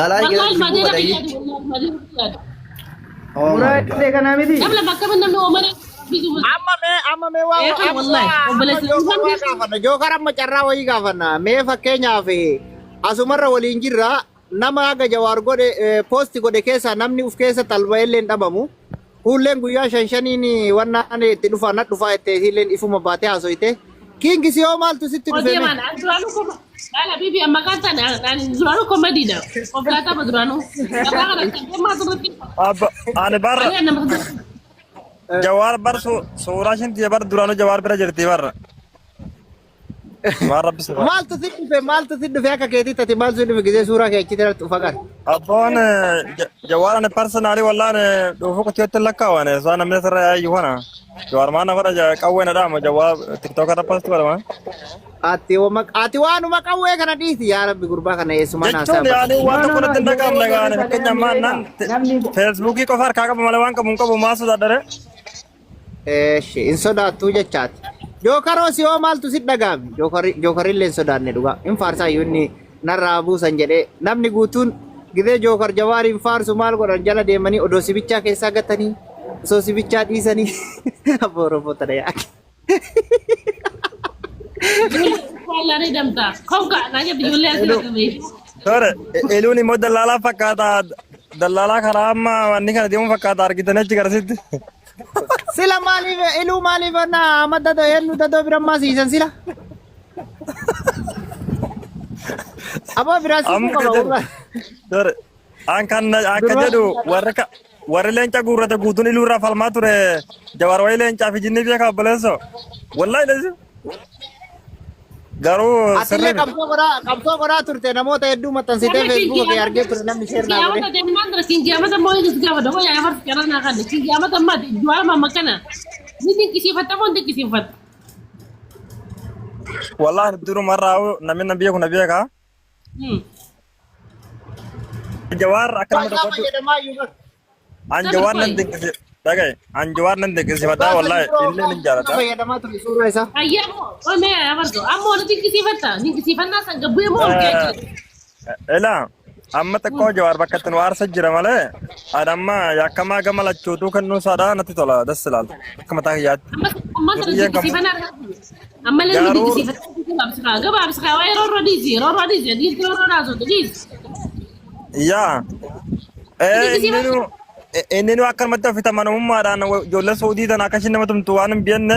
والله المدينة بجد والله المدينة بجد. مراد ده كان عامل ايه؟ قبل ما كمان نمني عمر amma me wa والله jokara ma carra wayi gafana me fakkenya fi asumarra walin jirra nama ga jawar gode post gode kesa namni uf kesa talba ellen dabamu kullen guya shanshani ni wanna ane te dufa na dufa te hilen ifuma bate asoite kingi si o mal tu sitti ودي dufe من أدرانو كم لا بيبي أما كانت أنا أدرانو كوميدينا وبلاتا بدرانو أبغى أتكلم ما تبغى أنا بار أنا ما جوار بار سورة شنتي بار درانو جوار بره جرتي بار ما رب سبحان mal tu sitti dufe ka keti tati mal su dufe gize sura ke kitera tu fagar أبون جوار أنا personally والله أنا دوفك تيجي تلقى وأنا سواء من سر أيوهنا جوار ما أنا فرج كوين دام جوار تيك توك ada post ولا ما ati wanu makawe kana disi ya rabbi gurba kana yesu mana جتون يعني وانت كنا تندقام لغاني كنيا ما نان فيسبوكي كفار كاكا بمالوان كمونكا بماسو دادره shi in soda tu jechat jokaro si o mal tu sit dagam jokari len soda ne duga in farsa yunni narabu sanjede namni gutun gide jokar jawari in farsu mal godan jala de mani odo sibicha ke sagatani so sibicha disani aboro potare yak والله ندمت كونك أنا جبت يقول لي أسمع كمي سوري إلوني مو دلالا فكاتا دلالا خرام ما واني كان ديوم فكاتا أركيتنا تجارسيت sila mali ilu mali na amadda do hennu dado brahma season sila aba birasi ko ba سوري an kan jedhu warri leenca guurrate guutuun iluurraa falmaa ture jawar wayi leencaa fi jinni beeka obboleesso wallahi lesi garuu atille qabsoo goraa turte namoota hedduu maxxansitee feesbuuk ke argee ture namni sheer naa godhe كيامة دم نندر كين كيامة ما يجلس كيامة دم يا فرد كنا نخلي كين كيامة ما جوال ما مكنا ندين كيسي فتا ما ندين كيسي فتا wallahi duru marraawu namni nabiya kun nabiya ka jawar akan Apa mata jedhama yuga an jawar nan dinkisi dagay an jawar nan dinkisi fata wallahi ille nin jarata apa jedhama tu suura isa أيامه وما يا فرد أمو ندين كيسي فتا ندين كيسي فتا ناس قبل مو ela amma takko jawar bakkatan war sajjira male adamma yakama gamala chutu kannu sada nati tola dasalal kama tahiyat أما ندين كيسي فتا أما اللي ندين كيسي فتا قبل أبسخا وين رو ديزي دين رو نازو ديز ya inninu akkan madda fitamanummaadhaan ijoollee Saudii tan akkashin nama tumtu waan hin beekne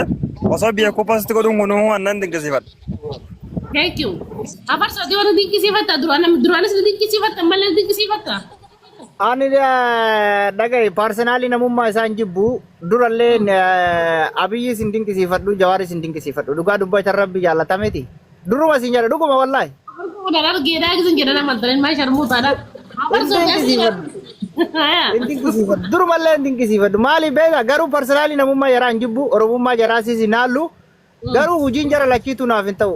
osoo biyya kophasti godhuun kun wannan dinqisiifadha. Thank you. Apa so dia orang tinggi sifat tak durana sudah tinggi sifat tak malah tinggi sifat tak. ani dagai personally namumma isaan jibbu durallee abiyyi sin dinqisiifadhu jawaari sin dinqisiifadhu dhugaa dubbata rabbi jaalatameti duruma sin jedha dhuguma wallahi Aku dah lalu gila gitu gila nama terin mai sharmu tada. Apa so dia sifat. dinqisiifadhu durumallee dinqisiifadhu maali beeka garuu personally namumma yaraan jibbu oromummaa jaraasisi naallu garuu hujiin jara lachiitu naaf hin ta'u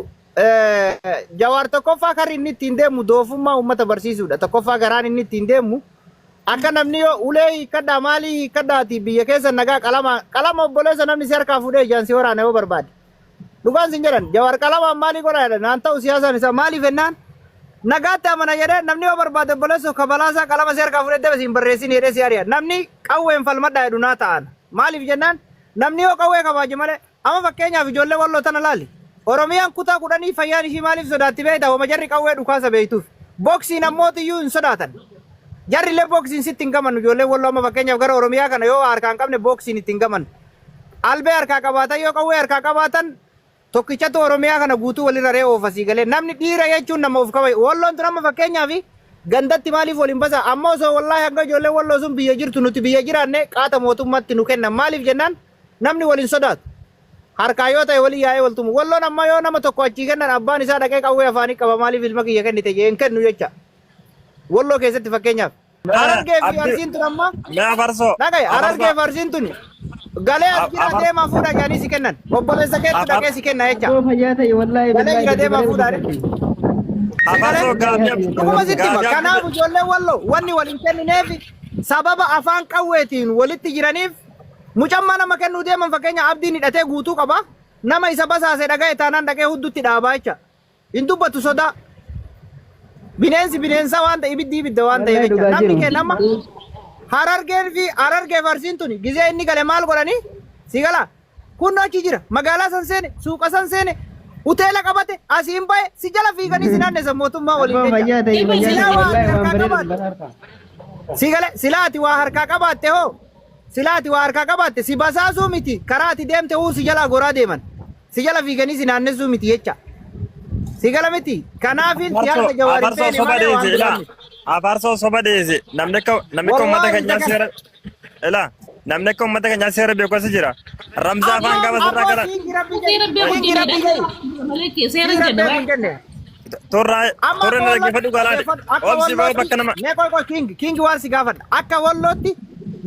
jawar tokkoffaa kan inni ittiin deemu doofummaa uummata barsiisuudha tokkoffaa garaan inni ittiin deemu akka namni yoo ulee hiikkadhaa maalii hiikkadhaati biyya keessa nagaa qalama obboleessa namni si harkaa fuudhee ijaan si waraana yoo barbaade dhugaan sin jedhan jawar qalamaan maalii godhaa jedhan naan ta'u siyaasaan isaa maaliif ennaan nagaatti amana jedhee namni yoo barbaade obboleessa kabalaasaa qalama si harkaa fuudhee debe siin barreessin jedhee si ari'a namni qawween falmadhaa jedhu naa ta'an maaliif jennaan namni yoo qawwee kabaaje malee amma fakkeenyaaf ijoollee walloo tana laali Oromiyaan kutaa kudhanii fayyaan ishii maaliif sodaatti beektaa wama jarri qawwee dhukaasa beektuuf boksiin ammootiyyuu hin sodaatan jarri illee boksiin sitti hin gamannu ijoollee walloo amma fakkeenyaaf gara Oromiyaa kana yoo harkaa hin qabne boksiin itti hin gamannu albee harkaa qabaatan yoo qawwee harkaa qabaatan tokkichatu Oromiyaa kana guutuu walirra re'ee oofasii galee namni dhiira jechuun nama of qaba walloon tun amma fakkeenyaaf gandatti maaliif waliin basa ammoo osoo wallaahi hanga ijoollee walloo sun biyya jirtu nuti biyya jiraanne qaata mootummaatti nu kennan maaliif jennaan namni waliin sodaatu harkaa yoo ta'e walii yaa'ee waltumu walloon amma yoo nama tokko achii kennan abbaan isaa dhaqee qawwee afaanii qaba maaliif ilma kiyya kennite jee hin kennu jecha walloo keessatti fakkeenyaaf Harargee fi Arsiin tun amma Mee afarsoo dhagaye Harargee fi Arsiin tun galee as jira deemaa fuudhaa jedhanii si kennan obboleessa keetti dhaqee si kenna jecha galee jira deemaa fuudhaa afarsoo dhuguma sitti hima kanaaf ijoollee walloo wanni waliin kennineef sababa afaan qawweetiin walitti jiraniif mucammaa nama kennuu deeman fakkeenya abdiin hidhatee guutuu qaba nama isa basaase dhaga'e taanaan dhaqee huddutti dhaabaa jecha hin dubbatu sodaa bineensa waan ta'e ibidda waan ta'e jecha namni kennama harargee farsiin tuni gizee inni gale maal godhanii si gala kunno achi jira magaalaa san seene suuqa san seene hoteela qabate asiin bahe si jala fiiganii si naannessa mootummaa waliin jecha si gale silaati waa harkaa qabaatte hoo silaati waa harkaa qabaatte si basaasuu miti karaati deemte huu si jala goraa deeman si jala fiiganii si naannessuu miti jecha si gala miti kanaafin siyaasa jawaarin feene malee waan jedhamu afarso soba deese namne ko ummata kenya seera ela namne ko ummata kenya seera beeko si jira ramza afaan gaba sirra gara torra na gefadu gala obsi ba bakkanama me ko king war si gafad akka wallotti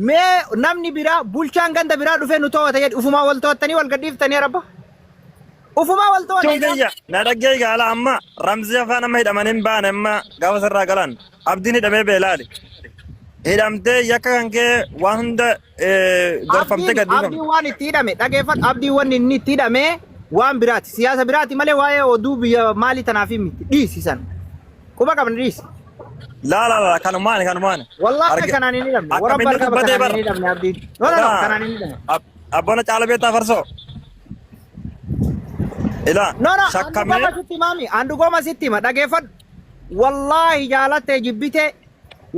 me namni bira bulchaan ganda bira dhufe nu to'ata yed ufuma wal to'atani wal gadiftani rabba ufuma wal to'atani na dhagee gala amma ramzi afaan amma hidhamanin baan amma gaba sirra galan abdini hidhamee beelaali hidhamtee yakka kankee waan hunda gorfamte gadhiifame abdii waan itti hidhame dhageeffadhu abdii waan inni itti hidhame waan biraati siyaasa biraati malee waa'ee oduu biyya maalii tanaaf miti dhiisisan quba qabna dhiisi la kanumaan wallahi kanaan hin hidhamne warra barka kanaan hin hidhamne abdii no kanaan hin hidhamne abbona caala beetaa farsoo ila shakkame sitti mami andu goma sitti ma dhageeffadhu wallahi jaalatte jibbite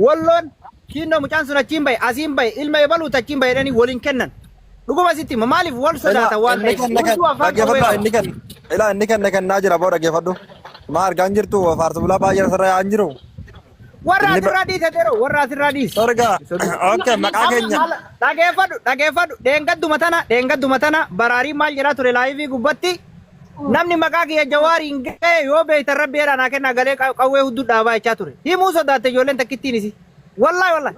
wallon kinno mucaan sun achiin bahe asiin bahe ilma ebaluu tachiin bahe jedhanii waliin kennan dhuguma sitti ma maaliif wal sodaata waan inni kan naa jira boo dhageeffadhu ma argaan jirtu faarsa bulaa baay'ee sarara yaan jiru warra asirraa dhiise dero warra asirraa dhiise sorga okay maqaa keenya dhageeffadhu dheengadduma tana baraarii maal jedhaa ture laayivii gubbatti namni maqaa kiyya jawaariin ga'e yoo beeytan rabbeedhaan haa kennaa galee qawwee hudduu dhaabaa jechaa ture himuu sodaatte ijoolleen takkittiin isi wallahi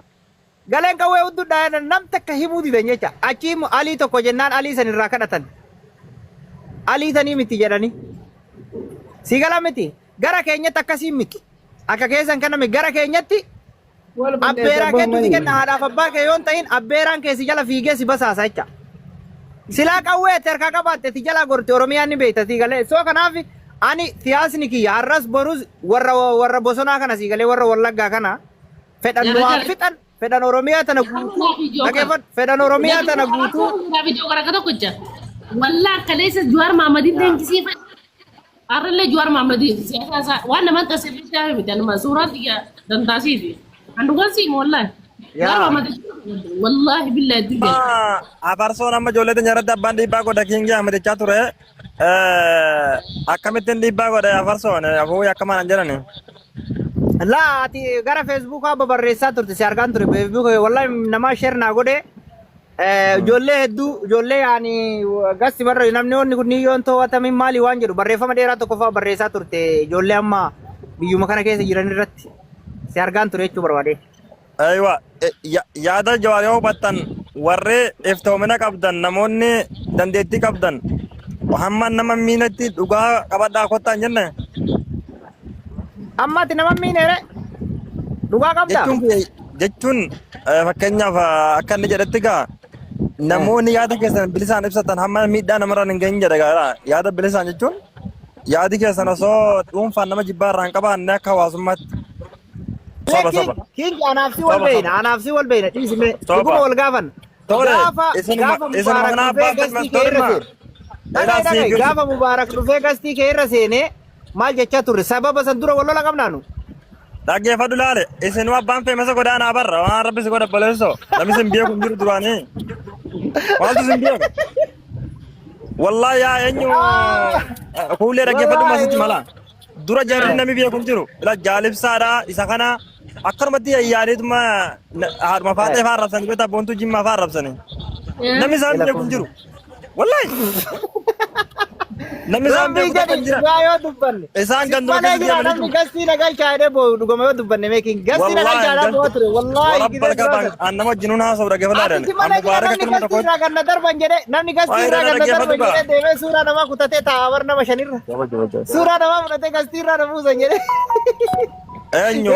galeen qawwee hudduu dhaabaa nam takka himuu didan jecha achii alii tokko jennaan alii san irraa kadhatan alii sanii miti jedhanii si gala miti gara keenyatti akkasiin miti akka keessan kaname gara keenyatti abbeeraan keetu si kenna haadhaaf abbaa kee yoon ta'in abbeeraan kee si jala fiigee si basaasa jecha silaa qawwee terka qabaatte ti jala gorte oromiyaan ni beeyta si galee soo kanaaf ani siyaasni kiyya har'as borus warra bosonaa kana si galee warra wallaggaa kana fedhan nuwaa fedhan oromiyaa tana guutuu dhageeffadhu fedhan oromiyaa tana guutuu video gara tokko jira wallaa kaleessa Jawaar Maammadin leenjisiifadha arrellee Jawaar Maammadin siyaasa waan nama tasirrisaa miti anuma suuraa xiyya dantaasiifi andugansi wallahi Jawaar Maammadin wallahi billahi dibbe afarsoon amma ijoollee nyaarratti abbaan dhiibbaa godha kiingi amadichaa ture akkamittiin dhiibbaa godha afarsoon afuu akkamaan jedhani laa ati gara feesbuukaa babarreessaa turte si argaan ture feesbuuk wallahi namaa sheer naa godhe ijoollee hedduu ijoollee yaani gasti barra namni onni kun yoon to'atamin maali waan jedhu barreeffama dheeraa tokko fa'aa barreessaa turte ijoollee amma biyyuma kana keessa jiran irratti si argaan ture jechuu barbaade. Aywa yaada Jawaar yoo hubattan warree iftoomina qabdan namoonni dandeettii qabdan hamma nama miinatti dhugaa qabadhaa kottaan jenne. Ammatti nama miinere dhugaa qabda. Jechuun fakkeenyaaf akka inni jedhetti gaa namoonni yaada keessan bilisaan ibsatan hamma miidhaa namarraan hin geenye jedha yaada bilisaan jechuun yaadi keessan osoo dhuunfaan nama jibbaa irraan qabaanne akka hawaasummaatti. Kingi anaafsi wal beeyna dhiisime dhuguma wal gaafan gaafa mubaarak dhufee gastii kee irra seene maal jechaa turre sababa san dura wal lola qabnaanu dhaggeeffadhu laale isin abbaan feemasa godaanaa barra waan rabbi si godha baleessoo namni sin beeku hin jiru duraanii maaltu sin beeku wallahi yaa eenyu fuullee dhaggeeffadhu masitti mala dura jarri namni beeku hin jiru ila jaalibsaadha isa kana akkanumatti yaadituma haadhuma faatee faan rabsanii beektaa boontuu jimmaa faan rabsanii namni isaan beeku hin jiru wallahi namni isaan beeku hin jiru isaan gandoo keessa deemanii namni gastii nagalchaa jedhee boo'u dhugama yoo dubbanne meekin gastii nagalchaa boo'u ture wallahi nama wajjinuun haasa'u dhaggeeffadhaa jedhani namni gastii irraa ganna darban jedhee namni gastii irraa ganna darban jedhee deemee suuraa namaa kutatee taa'aa bar nama shanirra suuraa namaa fudhatee gastii irraa namuusan jedhee eenyu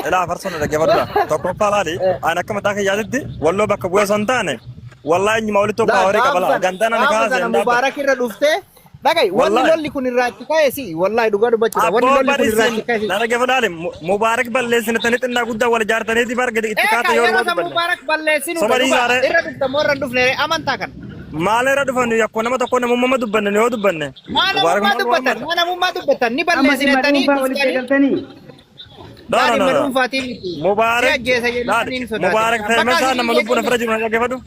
ilaa farsoon dhaggeeffadhaa tokkoffaa laali ani akka mataa kiyyaatitti walloo bakka bu'ee son taane wallahi eenyuma walitti tokko horii qabala gantaan ani kaasee mubaarak irra dhuftee Dhaga'i wanni Wallahi. lolli kun irraatti ka'e si wallahi dhugaa dubbachuudha wanni Abboo lolli kun irraatti ka'e barisin si. nana gefadaale mubaarak balleessine tani xinnaa guddaa wal jaartaniiti barga itti kaata yoo Yeroo wal san dubbanne. mubaarak balleessinu Somarii dhugaa isaare. irra dubbamu warra hin dhufne amantaa kana. Maaleera dhufan yakko nama tokko namummaa dubbanne yoo dubbanne. Mana mummaa dubbatan ni balleessinatanii dhuftanii. Daadhi madhuunfaatiin miti. Mubaarak. Si ajjeesa jennaan hin sodaatan. Mubaarak feemesaa nama lubbuun afira jiru na gefadu.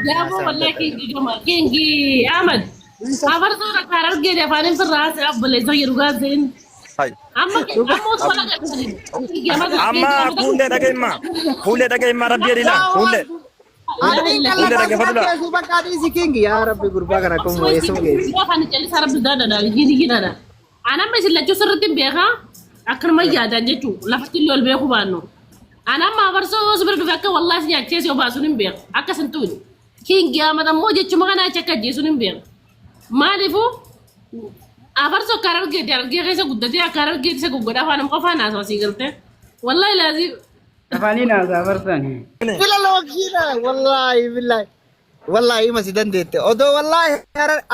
Jaabo wallahi kingi gama kingi Ahmad. Afar sura karar gede afanin firras abbale so yeruga zain. Hai. Amma wala ga Amma kuulee dhaga'immaa. Kuulee dhaga'immaa rabbi edila. Kuulee. Ani Kuulee dhaga'e fadula. kalau bakka adii si kingi yaa rabbi gurbaa kana kun weessuu geessi. Afan jalli sarab dada da gini gina. Ana mesin lachu sirritin beeka akkan mayyadan jechu lafatti lol beeku baanno. Ana ma farso sibir du fakka wallahi si nyaachee si obaasun hin beek akka santuuni. Kingi Ahmad ammoo jechuma kana chakka jeesun hin beek. Maalifu afarso karar gede argee keessa guddatee karar gede isa guggodhaa afaan qofaan haasawasii galte. Wallahi laazim. Afaniin haasafarsan. Bila lookiidha wallahi billahi. Wallahi ima si dandeette. Odoo wallahi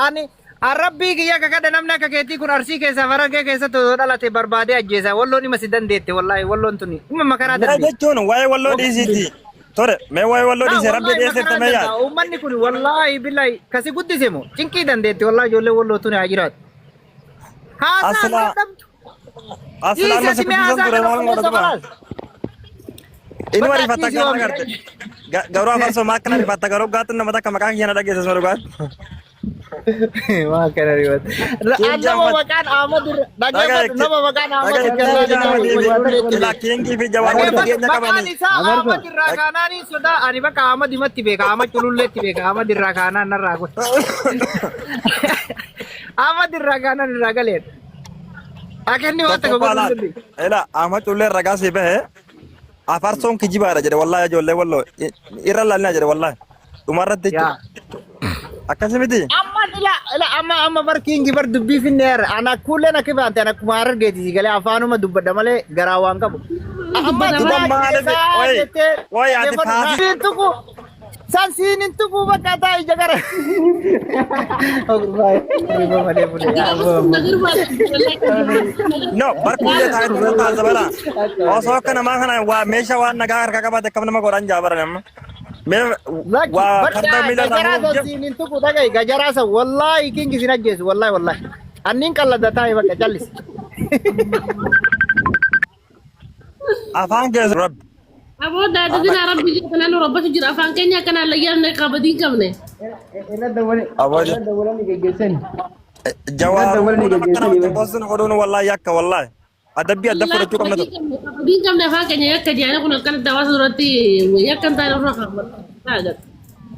ani arrabbii kiyya kakadha namni akka keetii kun arsii keessaa faragee keessatti odoo dhalate barbaadee ajjeesa. Walloon ima si dandeette wallahi walloon tuni. Ima makaraa Yaa darbe. jechuun waa'ee walloo dhiisiiti. Tore mee waa'ee walloo dhiisee rabbi dhiyeessite mee yaad. Uummanni kun wallahi billahi kasi guddise moo cinqii dandeette wallahi ijoollee walloo tuni haa jiraatu. Asla- Aslaan masa kutusan ture maal godhatuma. Inni wari fatta gara garte. Garuu afaan somaa akkana rifatta garuu gaatin nama takka maqaa kiyya na dhageessas ma dhugaat. Waa kana riwata. Nama maqaan Ahmad dhaggeeffatu nama maqaan Ahmad Kiingii fi jawaan wal fageenya maqaan qabanii. isaa Ahmad irraa kaanaanii sodaa ani bakka Ahmad himatti beeka Ahmad cululleetti beeka Ahmad irraa kaanaan narraa kun. Ahmad irraa kaanaan irraa galeen. Akenni wanta gogoon Ela Ahmad Cullee ragaa si bahe afarsoon kijibaadha jedhe wallahi ijoollee walloo irra laalina jedhe wallahi dhumarratti jechuudha. Akkasumiti. amma barkiingi bar dubbii finneera ana kulleen akka baante ana kuma argeeti galee afaanuma dubbadha malee garaa waan qabu. Amma Oi ati faati. tuku san siinin tuku bakka taa'e jagara. No barkuulee taa'e dhufu taa'e zabala. Osoo akka namaa kana waa meeshaa waan nagaa harka qabate akkam nama godhan jaabaran amma. Mee waa farda miila gajaraa siinin tuku dhaga'i gajaraa san wallahi kiingi sin ajjeesu wallahi anniin qallada taa'e bakka callis. afaan keessa rabbi. Abo dada dina rabbi kana no robbatu jira afaan keenya kana la yarne qabadin qabne. Abaja. Dawalani geggeessan. Jawaar. Wal ni geggeessanii. Bosin hodhuun wallahi yakka wallahi. Adabbii adda fudhachuu qabna tokko. Qabadin qabne afaan keenya yakka jaana kun kan dawas duratti yakka taana roha qabata.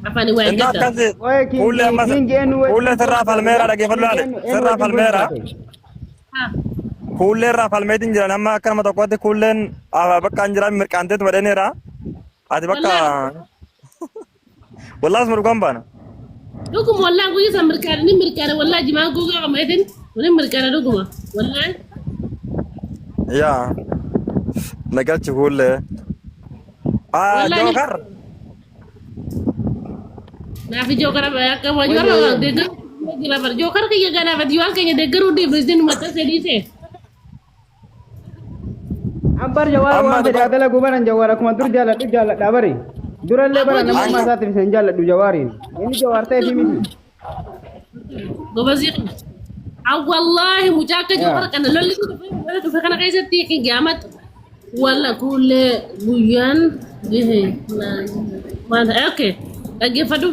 Afaan waa Inda yakka. akkasi fuullee ammas fuullee sirraa falmeera dhageeffadhu laale sirraa falmeera. Fuullee irraa falmeetiin jiran amma akka nama tokkotti fuulleen bakka hin jiran mirqaanteetu badhaneera. Ati bakka wallahi asuma dhugaan baana. Duguma wallahi guyyaa san mirkaana wallahi jimaa gugaa qameetin wani mirkaana duguma wallahi. Yaa nagalchi fuullee. Jookar. Naafi jookara akka wajjira deeggaru jira bar jookara kiyya gana fadi waan keenya deeggaru di president mata sedise. Ambar jawara waan fedhe adala gubaran jawara kuma dur jaaladha bari. Durallee bara namummaa isaatiif hin jaaladhu jawaariin. Inni jawaar ta'e fi miti. Gobazi. Wallahi mujaaka jookara kana lolli dhufe kana keessatti qiyaamat walla kulle guyyaan bihe maanta okay dhaggeeffadhu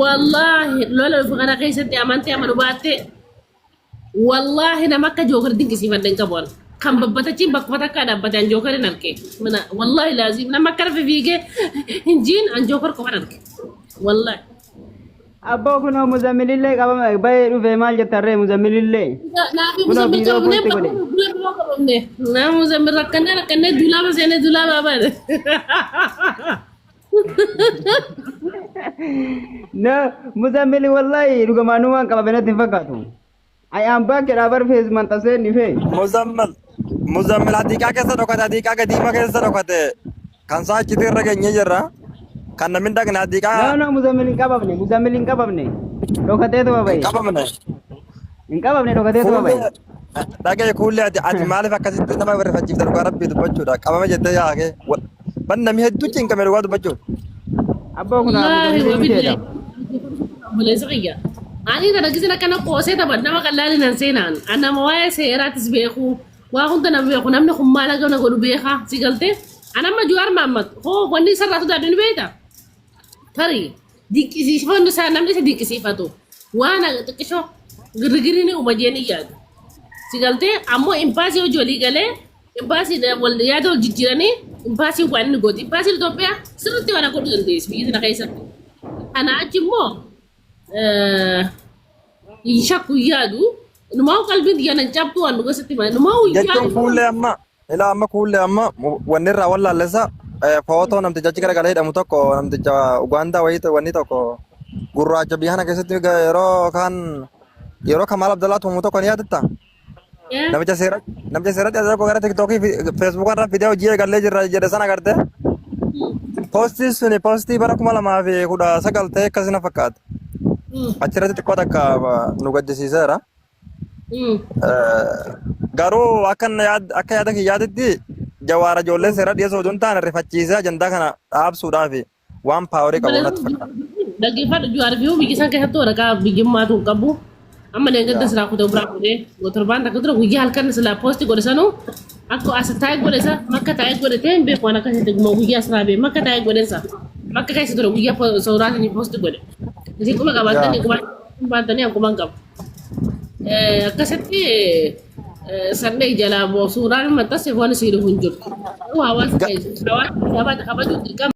wallahi lola dhufe kana keessatti amantee amanu baatte wallahi nama akka jookar dinqisiifadhe hin qabu kan babbatachiin bakka takka dhaabbate an jookarin arge mana wallahi laazim nama akka rafe fiigee hinjiin an jookar qofan arge wallahi. Abbaa kunoo muzammilillee qabama bahee dhufe maal jettarree muzammilillee. Naafi muzammil qabne naa muzammil rakkannee dulaaba seenee dulaaba baade. No muzammili wallahi dhugumaanumaan qabameetti hin fakkaatu. Ayaan baakkeedhaa bar fees mantasee ni fee. Muzammil hadiiqaa keessa dhokate hadiiqaa gadiima keessa dhokate kan saa achitti irra geenye jirra. kan namin dhaqne adii No, qaa no, muzammil hin qabamne. Dhokateetu babaye. qabamne. Hin qabamne dhokateetu babaye. Dhagee kuullee ati maaliif akkasitti nama barreeffachiifta dhugaa rabbii dubbachuudha qabama jettee yaake ban namni hedduu cinqame dhugaa dubbachuudha. Abbaa kun Wallaahi muzammil wabillahi. jedhama. Buleessa qiyya. Ani kana gisina kana qoosee taphat nama qal'aali nan seenaan. An nama waa'ee seeraatis beeku. Waa hunda nama beeku. Namni kun maal akka na godhu beeka. Si galtee? An amma Jawaar Mohammad. Hoo wanni sarara sodaatu ni beekta? Tarii dinqisiifatu isaa namni isa dinqisiifatu. Waan xiqqishoo girgiriin uma jeeni yaadu. Si galtee ammoo impaasii hojii walii galee impaasii yaada wal jijjiiranii impaasii waan inni gooti. Impaasiin Itoophiyaa sirriitti waan akka godhu dandeessu biyya sana keessatti. Kana achi immoo shakku yaadu numaa qalbiin yanan cabdu waan dhugasatti maa numaa Jechuun kuullee amma ilaa amma kuullee amma wanni irraa wallaalessa footoo namticha achi garagalee hidhamu tokko namticha Ugaandaa wayii wanni tokko gurraacha biyya kana keessatti yeroo Kamaal Abdallaa tumamu tokko ni yaadatta. Namicha seeratti as tokko gara tiktookii feesbuuk irra viidiyoo hojii eegallee jirra jedhe sana agarte. Poostii suni poostii bara 2019 ta'e akkasina fakkaata. Achirratti xiqqoo takka nu gaddisiiseera. Garuu akka yaada kiyyaatitti Jawaar ijoollee seera dhiyeessuu osoo hin taane rifachiisee ajandaa kana dhaabsuudhaaf waan paaworii qabu natti fakkaata. Dhaggeeffadhu Jawaar fi biyya isaan keessatti waraqaa biyyummaatu hin qabu. Amma leengadda silaa kutee biraa godhee torbaan takka tura guyyaa halkan silaa poosti godhe sanuu akka as taa'ee godhe isa makka taa'ee godhe ta'e hin beeku waan akkasitti guma guyyaa siraa bee makka taa'ee godhe isa makka keessa ture guyyaa sooraatiin poosti godhe. Isin kuma qabaatanii baatanii akkuma hin qabu. Akkasitti sannee jalaa suuraan maxxanse waan isiidhu hin jiru. Hawaasa kabajuu dirqama.